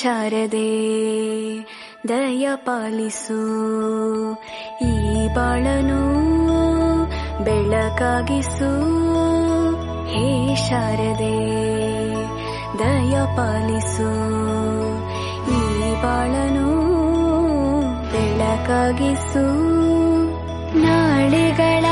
ಶಾರದೆ ದಯ ಪಾಲಿಸು, ಈ ಬಾಳನು ಬೆಳಕಾಗಿಸು. ಹೇ ಶಾರದೆ ದಯ ಪಾಲಿಸು, ಈ ಬಾಳನು ಬೆಳಕಾಗಿಸು. ನಾಳೆಗಳ